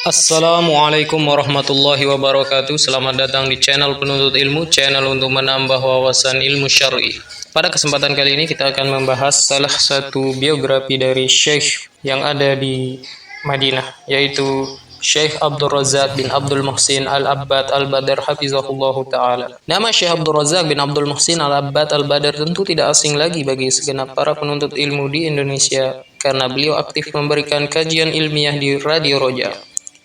Assalamualaikum warahmatullahi wabarakatuh. Selamat datang di channel penuntut ilmu, channel untuk menambah wawasan ilmu syar'i. Pada kesempatan kali ini kita akan membahas salah satu biografi dari Syekh yang ada di Madinah, yaitu Syekh Abdul Razak bin Abdul Muhsin Al-Abbad Al-Badr hafizahullahu ta'ala. Nama Syekh Abdul Razak bin Abdul Muhsin Al-Abbad Al-Badr tentu tidak asing lagi bagi segenap para penuntut ilmu di Indonesia, karena beliau aktif memberikan kajian ilmiah di Radio Roja.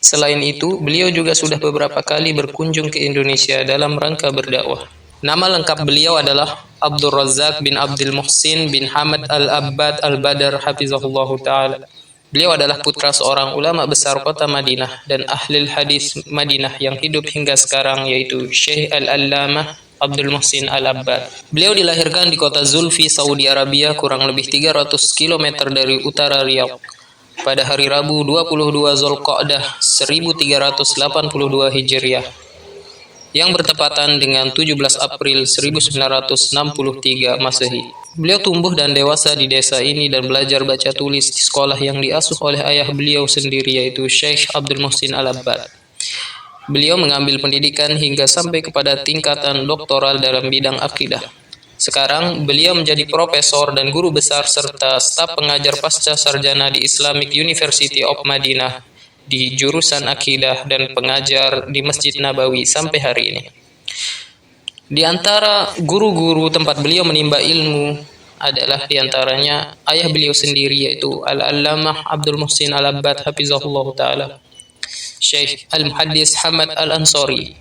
Selain itu, beliau juga sudah beberapa kali berkunjung ke Indonesia dalam rangka berdakwah. Nama lengkap beliau adalah Abdul Razak bin Abdul Muhsin bin Hamad Al-Abbad Al-Badr hafizahullahu ta'ala. Beliau adalah putra seorang ulama besar kota Madinah dan ahli hadis Madinah yang hidup hingga sekarang, yaitu Syekh Al-Allamah Abdul Muhsin Al-Abbad. Beliau dilahirkan di kota Zulfi, Saudi Arabia, kurang lebih 300 km dari utara Riyadh, pada hari Rabu 22 Zulqa'dah 1382 Hijriah, yang bertepatan dengan 17 April 1963 Masehi. Beliau tumbuh dan dewasa di desa ini dan belajar baca tulis di sekolah yang diasuh oleh ayah beliau sendiri, yaitu Syekh Abdul Muhsin Al-Abbad. Beliau mengambil pendidikan hingga sampai kepada tingkatan doktoral dalam bidang akidah. Sekarang beliau menjadi profesor dan guru besar serta staf pengajar pasca sarjana di Islamic University of Madinah di jurusan akidah dan pengajar di Masjid Nabawi sampai hari ini. Di antara guru-guru tempat beliau menimba ilmu adalah diantaranya ayah beliau sendiri, yaitu Al-Allamah Abdul Muhsin Al-Abbad hafizahullah ta'ala, Syekh Al-Muhaddis Hamad Al-Ansari,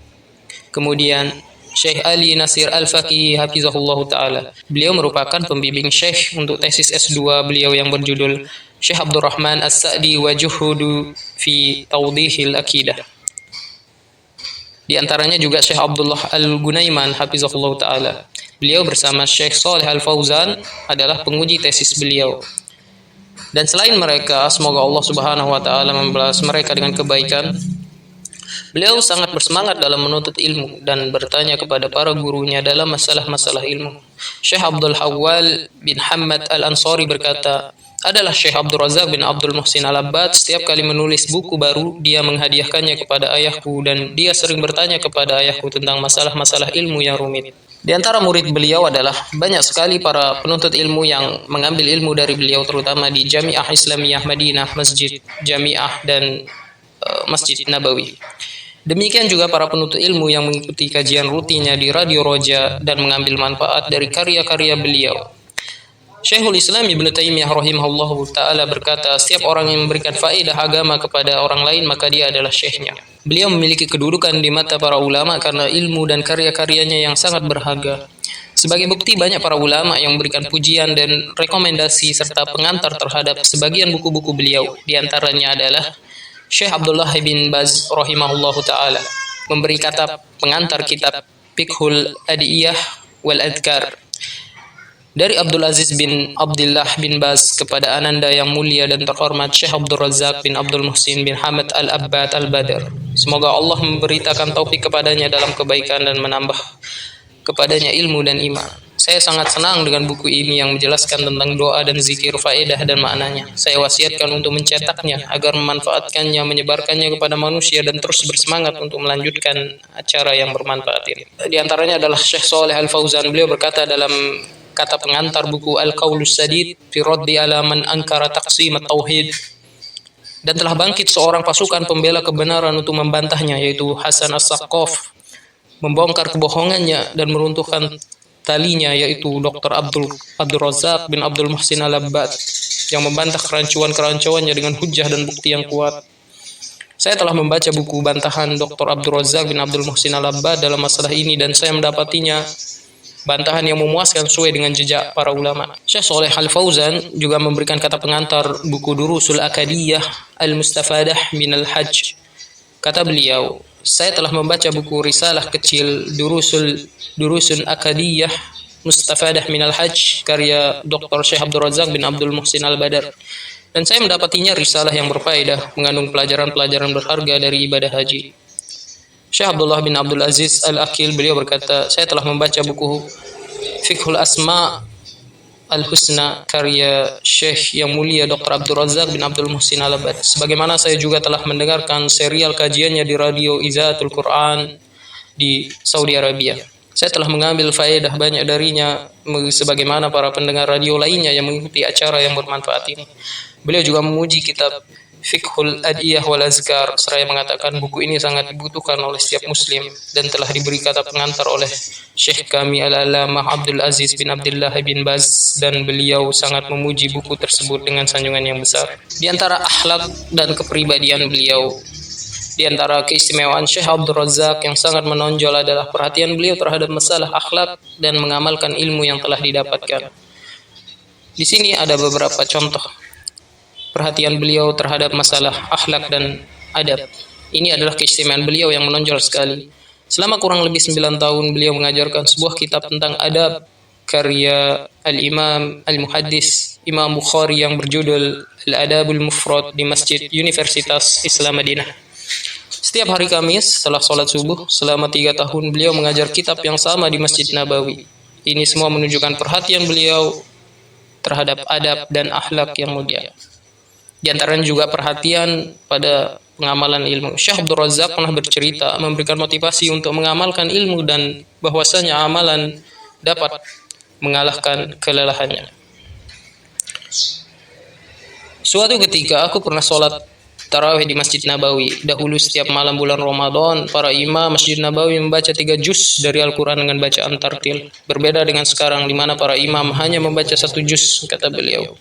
kemudian Syekh Ali Nasir Al-Faqih hafizahullah ta'ala. Beliau merupakan pembimbing Syekh untuk tesis S2 beliau yang berjudul Syekh Abdurrahman As-Sa'di wa Juhudu fi Tawdihil Akidah. Di antaranya juga Syekh Abdullah Al-Gunaiman hafizahullah ta'ala. Beliau bersama Syekh Saleh Al-Fauzan adalah penguji tesis beliau. Dan selain mereka, semoga Allah Subhanahu wa taala membalas mereka dengan kebaikan, beliau sangat bersemangat dalam menuntut ilmu dan bertanya kepada para gurunya dalam masalah-masalah ilmu. Syekh Abdul Hawwal bin Hamad Al-Ansari berkata, adalah Syekh Abdul Razak bin Abdul Muhsin Al-Abbad setiap kali menulis buku baru, dia menghadiahkannya kepada ayahku dan dia sering bertanya kepada ayahku tentang masalah-masalah ilmu yang rumit. Di antara murid beliau adalah banyak sekali para penuntut ilmu yang mengambil ilmu dari beliau, terutama di Jami'ah Islamiyah Madinah, Masjid Jami'ah dan Masjid Nabawi. Demikian juga para penuntut ilmu yang mengikuti kajian rutinnya di Radio Roja dan mengambil manfaat dari karya-karya beliau. Syekhul Islam Ibnu Taimiyah rahimahullahu ta'ala berkata, setiap orang yang memberikan faedah agama kepada orang lain, maka dia adalah syekhnya. Beliau memiliki kedudukan di mata para ulama karena ilmu dan karya-karyanya yang sangat berharga. Sebagai bukti, banyak para ulama yang memberikan pujian dan rekomendasi serta pengantar terhadap sebagian buku-buku beliau. Di antaranya adalah Syekh Abdullah bin Baz rahimahullahu ta'ala memberi kata pengantar kitab Fiqhul Adiyah wal Adhkar dari Abdul Aziz bin Abdullah bin Baz kepada Ananda yang mulia dan terhormat Syekh Abdul Razak bin Abdul Muhsin bin Hamad Al-Abbad Al-Badr. Semoga Allah memberitakan taufik kepadanya dalam kebaikan dan menambah kepadanya ilmu dan iman. Saya sangat senang dengan buku ini yang menjelaskan tentang doa dan zikir, faedah dan maknanya. Saya wasiatkan untuk mencetaknya agar memanfaatkannya, menyebarkannya kepada manusia dan terus bersemangat untuk melanjutkan acara yang bermanfaat ini. Di antaranya adalah Syekh Saleh Al-Fauzan. Beliau berkata dalam kata pengantar buku Al-Qaulus Sadid fi Raddi ala man ankara taqsim at-tauhid, dan telah bangkit seorang pasukan pembela kebenaran untuk membantahnya, yaitu Hasan As-Saqqaf, membongkar kebohongannya dan meruntuhkan talinya, yaitu Dr. Abdul Razak bin Abdul Muhsin Al-Abbad, yang membantah kerancuan-kerancuannya dengan hujah dan bukti yang kuat. Saya telah membaca buku bantahan Dr. Abdul Razak bin Abdul Muhsin Al-Abbad dalam masalah ini dan saya mendapatinya bantahan yang memuaskan sesuai dengan jejak para ulama. Syekh Saleh Al-Fauzan juga memberikan kata pengantar buku Durusul Akadiyah Al-Mustafadah Minal Hajj. Kata beliau, saya telah membaca buku risalah kecil Durusun Akadiyah Mustafadah Minal Hajj karya Dr. Syekh Abdul Razak bin Abdul Muhsin Al-Badr, dan saya mendapatinya risalah yang berfaedah, mengandung pelajaran-pelajaran berharga dari ibadah haji. Syekh Abdullah bin Abdul Aziz Al-Akil, beliau berkata, saya telah membaca buku Fiqhul Asma Al-Husna karya Syekh yang mulia Dr. Abdul Razak bin Abdul Muhsin Al-Abad. Sebagaimana saya juga telah mendengarkan serial kajiannya di radio Izaatul Quran di Saudi Arabia. Saya telah mengambil faedah banyak darinya sebagaimana para pendengar radio lainnya yang mengikuti acara yang bermanfaat ini. Beliau juga memuji kitab Fiqhul Adiyah wal Azkar seraya mengatakan buku ini sangat dibutuhkan oleh setiap muslim dan telah diberi kata pengantar oleh Syekh kami Al-Alamah Abdul Aziz bin Abdullah bin Baz, dan beliau sangat memuji buku tersebut dengan sanjungan yang besar. Di antara akhlak dan kepribadian beliau, di antara keistimewaan Syekh Abdul Razak yang sangat menonjol adalah perhatian beliau terhadap masalah akhlak dan mengamalkan ilmu yang telah didapatkan. Di sini ada beberapa contoh perhatian beliau terhadap masalah akhlak dan adab. Ini adalah keistimewaan beliau yang menonjol sekali. Selama kurang lebih 9 tahun beliau mengajarkan sebuah kitab tentang adab karya Al-Imam Al-Muhaddis Imam Bukhari yang berjudul Al-Adabul Mufrad di Masjid Universitas Islam Madinah. Setiap hari Kamis setelah sholat subuh selama 3 tahun beliau mengajar kitab yang sama di Masjid Nabawi. Ini semua menunjukkan perhatian beliau terhadap adab dan akhlak yang mulia. Di antaranya juga perhatian pada pengamalan ilmu. Syekh Abdul Razak pernah bercerita memberikan motivasi untuk mengamalkan ilmu dan bahwasanya amalan dapat mengalahkan kelelahannya. Suatu ketika aku pernah sholat tarawih di Masjid Nabawi. Dahulu setiap malam bulan Ramadan, para imam Masjid Nabawi membaca 3 juz dari Al-Quran dengan bacaan tartil. Berbeda dengan sekarang di mana para imam hanya membaca 1 juz, kata beliau.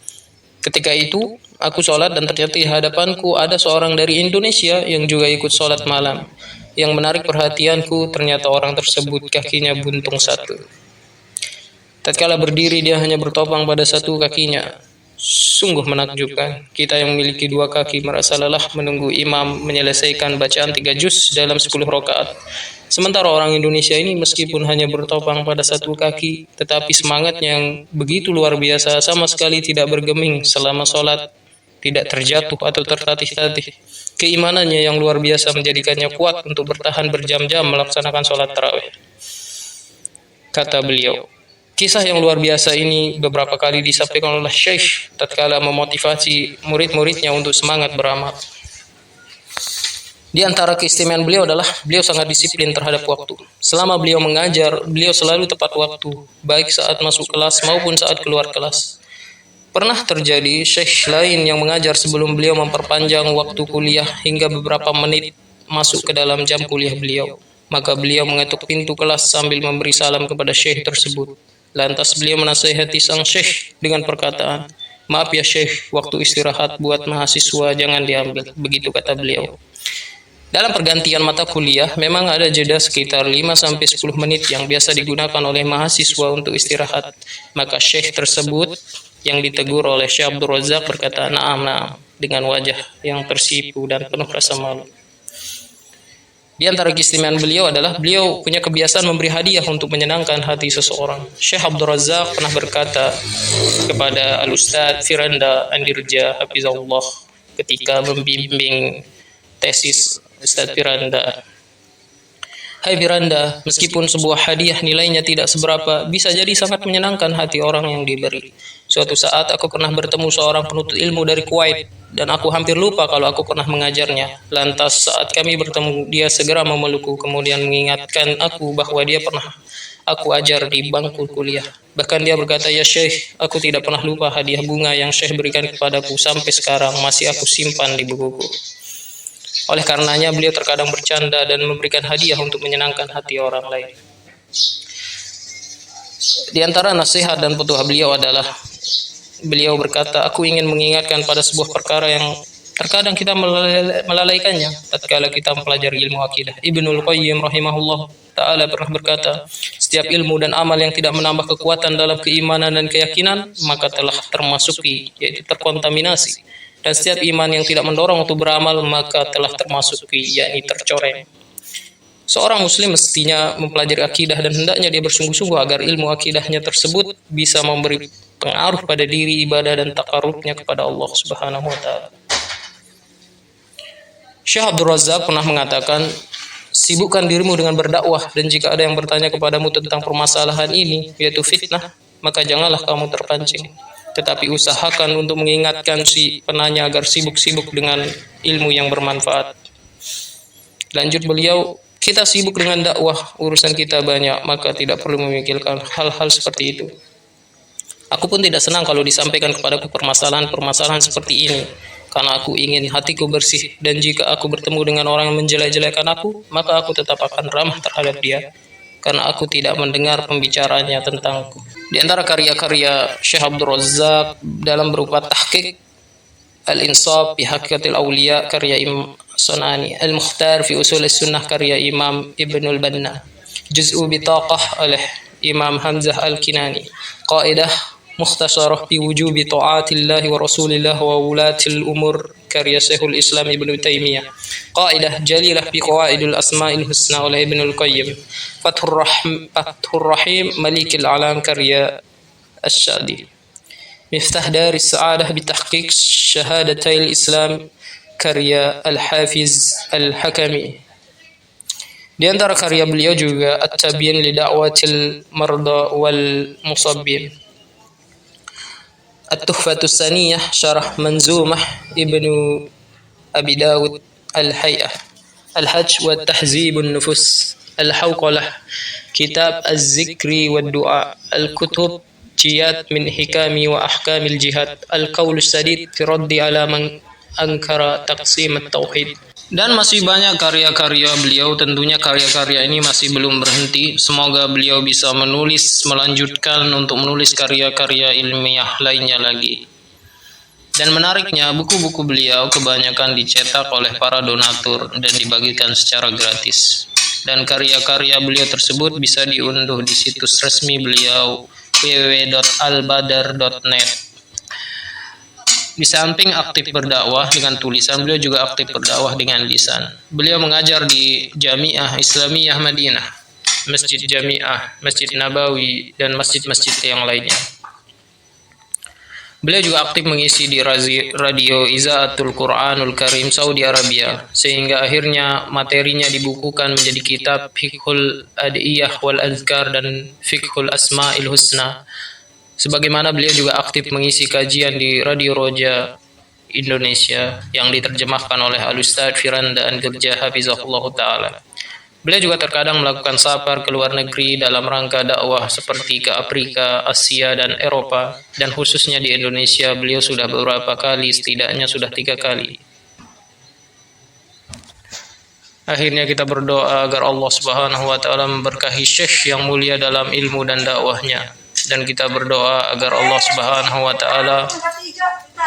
Ketika itu, aku sholat dan ternyata di hadapanku ada seorang dari Indonesia yang juga ikut sholat malam. Yang menarik perhatianku, ternyata orang tersebut kakinya buntung 1. Tatkala berdiri, dia hanya bertopang pada 1 kakinya. Sungguh menakjubkan. Kita yang memiliki 2 kaki merasa lelah menunggu imam menyelesaikan bacaan 3 juz dalam 10 rakaat. Sementara orang Indonesia ini meskipun hanya bertopang pada 1 kaki, tetapi semangatnya yang begitu luar biasa, sama sekali tidak bergeming selama sholat, tidak terjatuh atau tertatih-tatih. Keimanannya yang luar biasa menjadikannya kuat untuk bertahan berjam-jam melaksanakan sholat tarawih. Kata beliau, kisah yang luar biasa ini beberapa kali disampaikan oleh Syekh tatkala memotivasi murid-muridnya untuk semangat beramal. Di antara keistimewaan beliau adalah beliau sangat disiplin terhadap waktu. Selama beliau mengajar, beliau selalu tepat waktu, baik saat masuk kelas maupun saat keluar kelas. Pernah terjadi syekh lain yang mengajar sebelum beliau memperpanjang waktu kuliah hingga beberapa menit masuk ke dalam jam kuliah beliau. Maka beliau mengetuk pintu kelas sambil memberi salam kepada syekh tersebut. Lantas beliau menasihati sang syekh dengan perkataan, "Maaf ya syekh, waktu istirahat buat mahasiswa jangan diambil." Begitu kata beliau. Dalam pergantian mata kuliah, memang ada jeda sekitar 5-10 menit yang biasa digunakan oleh mahasiswa untuk istirahat. Maka syekh tersebut yang ditegur oleh Syekh Abdul Razak berkata, "Na'am," dengan wajah yang tersipu dan penuh rasa malu. Di antara keistimewaan beliau adalah beliau punya kebiasaan memberi hadiah untuk menyenangkan hati seseorang. Syekh Abdul Razak pernah berkata kepada Al-Ustadz Firanda Andirja Hafizahullah ketika membimbing tesis Ustadz Firanda, "Hai Firanda, meskipun sebuah hadiah nilainya tidak seberapa, bisa jadi sangat menyenangkan hati orang yang diberi. Suatu saat aku pernah bertemu seorang penuntut ilmu dari Kuwait dan aku hampir lupa kalau aku pernah mengajarnya. Lantas saat kami bertemu, dia segera memelukku kemudian mengingatkan aku bahwa dia pernah aku ajar di bangku kuliah. Bahkan dia berkata, 'Ya Syekh, aku tidak pernah lupa hadiah bunga yang Syekh berikan kepadaku sampai sekarang masih aku simpan di bukuku.' Oleh karenanya beliau terkadang bercanda dan memberikan hadiah untuk menyenangkan hati orang lain." Di antara nasihat dan petuah beliau adalah beliau berkata, "Aku ingin mengingatkan pada sebuah perkara yang terkadang kita melalaikannya tatkala kita mempelajari ilmu akidah. Ibnul Qayyim rahimahullah ta'ala pernah berkata, setiap ilmu dan amal yang tidak menambah kekuatan dalam keimanan dan keyakinan maka telah termasuki, yaitu terkontaminasi. Dan setiap iman yang tidak mendorong untuk beramal maka telah termasuki, yakni tercoreng. Seorang muslim mestinya mempelajari akidah dan hendaknya dia bersungguh-sungguh agar ilmu akidahnya tersebut bisa memberi pengaruh pada diri, ibadah dan takarrubnya kepada Allah Subhanahu wa taala." Syekh Abdul Razak pernah mengatakan, "Sibukkan dirimu dengan berdakwah dan jika ada yang bertanya kepadamu tentang permasalahan ini, yaitu fitnah, maka janganlah kamu terpancing. Tetapi usahakan untuk mengingatkan si penanya agar sibuk-sibuk dengan ilmu yang bermanfaat. Lanjut beliau, kita sibuk dengan dakwah, urusan kita banyak, maka tidak perlu memikirkan hal-hal seperti itu. Aku pun tidak senang kalau disampaikan kepadaku permasalahan-permasalahan seperti ini, karena aku ingin hatiku bersih, dan jika aku bertemu dengan orang yang menjelek-jelekan aku, maka aku tetap akan ramah terhadap dia, karena aku tidak mendengar pembicaraannya tentangku. Di antara karya-karya Syekh Abdul Razak dalam berupa tahqiq Al-Insaf fi Haqiqatil Awliya karya Imam Sunani, Al-Mukhtar fi Usul Sunnah karya Imam Ibnul Banna, Juz'u Bitaqah oleh Imam Hamzah Al-Kinani, Qaidah Mukhtasarah fi wujubi ta'atillahi wa rasulillah wa wulatil umur karya Syekhul Islam Ibnu Taimiyah, Qaidah Jalilah fi Qawaidul Asma'il Husna oleh Ibnul Qayyim, Fathur Rahim Malikil Alam karya Asy-Syadi, Miftah Daris Sa'adah bi Tahqiq Syahadatil Islam karya Al-Hafiz Al-Hakami. Di antara karya beliau juga At-Tabyin li Da'watil Marda wal Musabbin, At-Tuhfatus Saniyah Syarah Manzumah Ibnu Abi Dawud, Al-Hay'ah, Al-Hajj wa Tahzibun Nufus, Al-Hawqalah, Kitab Az-Zikri wa Du'a, Al-Kutub Jiyad min Hikami wa Ahkamil Jihad, Al-Qaulus Sadid fi Raddi ala man ankara taqsim at-tauhid. Dan masih banyak karya-karya beliau. Tentunya karya-karya ini masih belum berhenti. Semoga beliau bisa melanjutkan untuk menulis karya-karya ilmiah lainnya lagi. Dan menariknya, buku-buku beliau kebanyakan dicetak oleh para donatur dan dibagikan secara gratis. Dan karya-karya beliau tersebut bisa diunduh di situs resmi beliau www.albadar.net. Di samping aktif berdakwah dengan tulisan, beliau juga aktif berdakwah dengan lisan. Beliau mengajar di Jamiah Islamiyah Madinah, Masjid Jamiah, Masjid Nabawi, dan masjid-masjid yang lainnya. Beliau juga aktif mengisi di radio Izaatul Quranul Karim Saudi Arabia, sehingga akhirnya materinya dibukukan menjadi kitab Fiqhul Adiyah wal Azkar dan Fiqhul Asma'il Husna. Sebagaimana beliau juga aktif mengisi kajian di Radio Roja Indonesia yang diterjemahkan oleh Al-Ustadz Firanda Angerja Hafizahullah Ta'ala. Beliau juga terkadang melakukan safar ke luar negeri dalam rangka dakwah seperti ke Afrika, Asia, dan Eropa. Dan khususnya di Indonesia, beliau sudah beberapa kali, setidaknya sudah 3 kali. Akhirnya kita berdoa agar Allah Subhanahu wa Ta'ala memberkahi Syekh yang mulia dalam ilmu dan dakwahnya. Dan kita berdoa agar Allah Subhanahu wa Ta'ala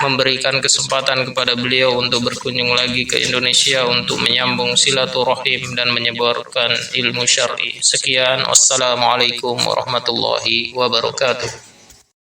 memberikan kesempatan kepada beliau untuk berkunjung lagi ke Indonesia untuk menyambung silaturahim dan menyebarkan ilmu syar'i. Sekian, wassalamualaikum warahmatullahi wabarakatuh.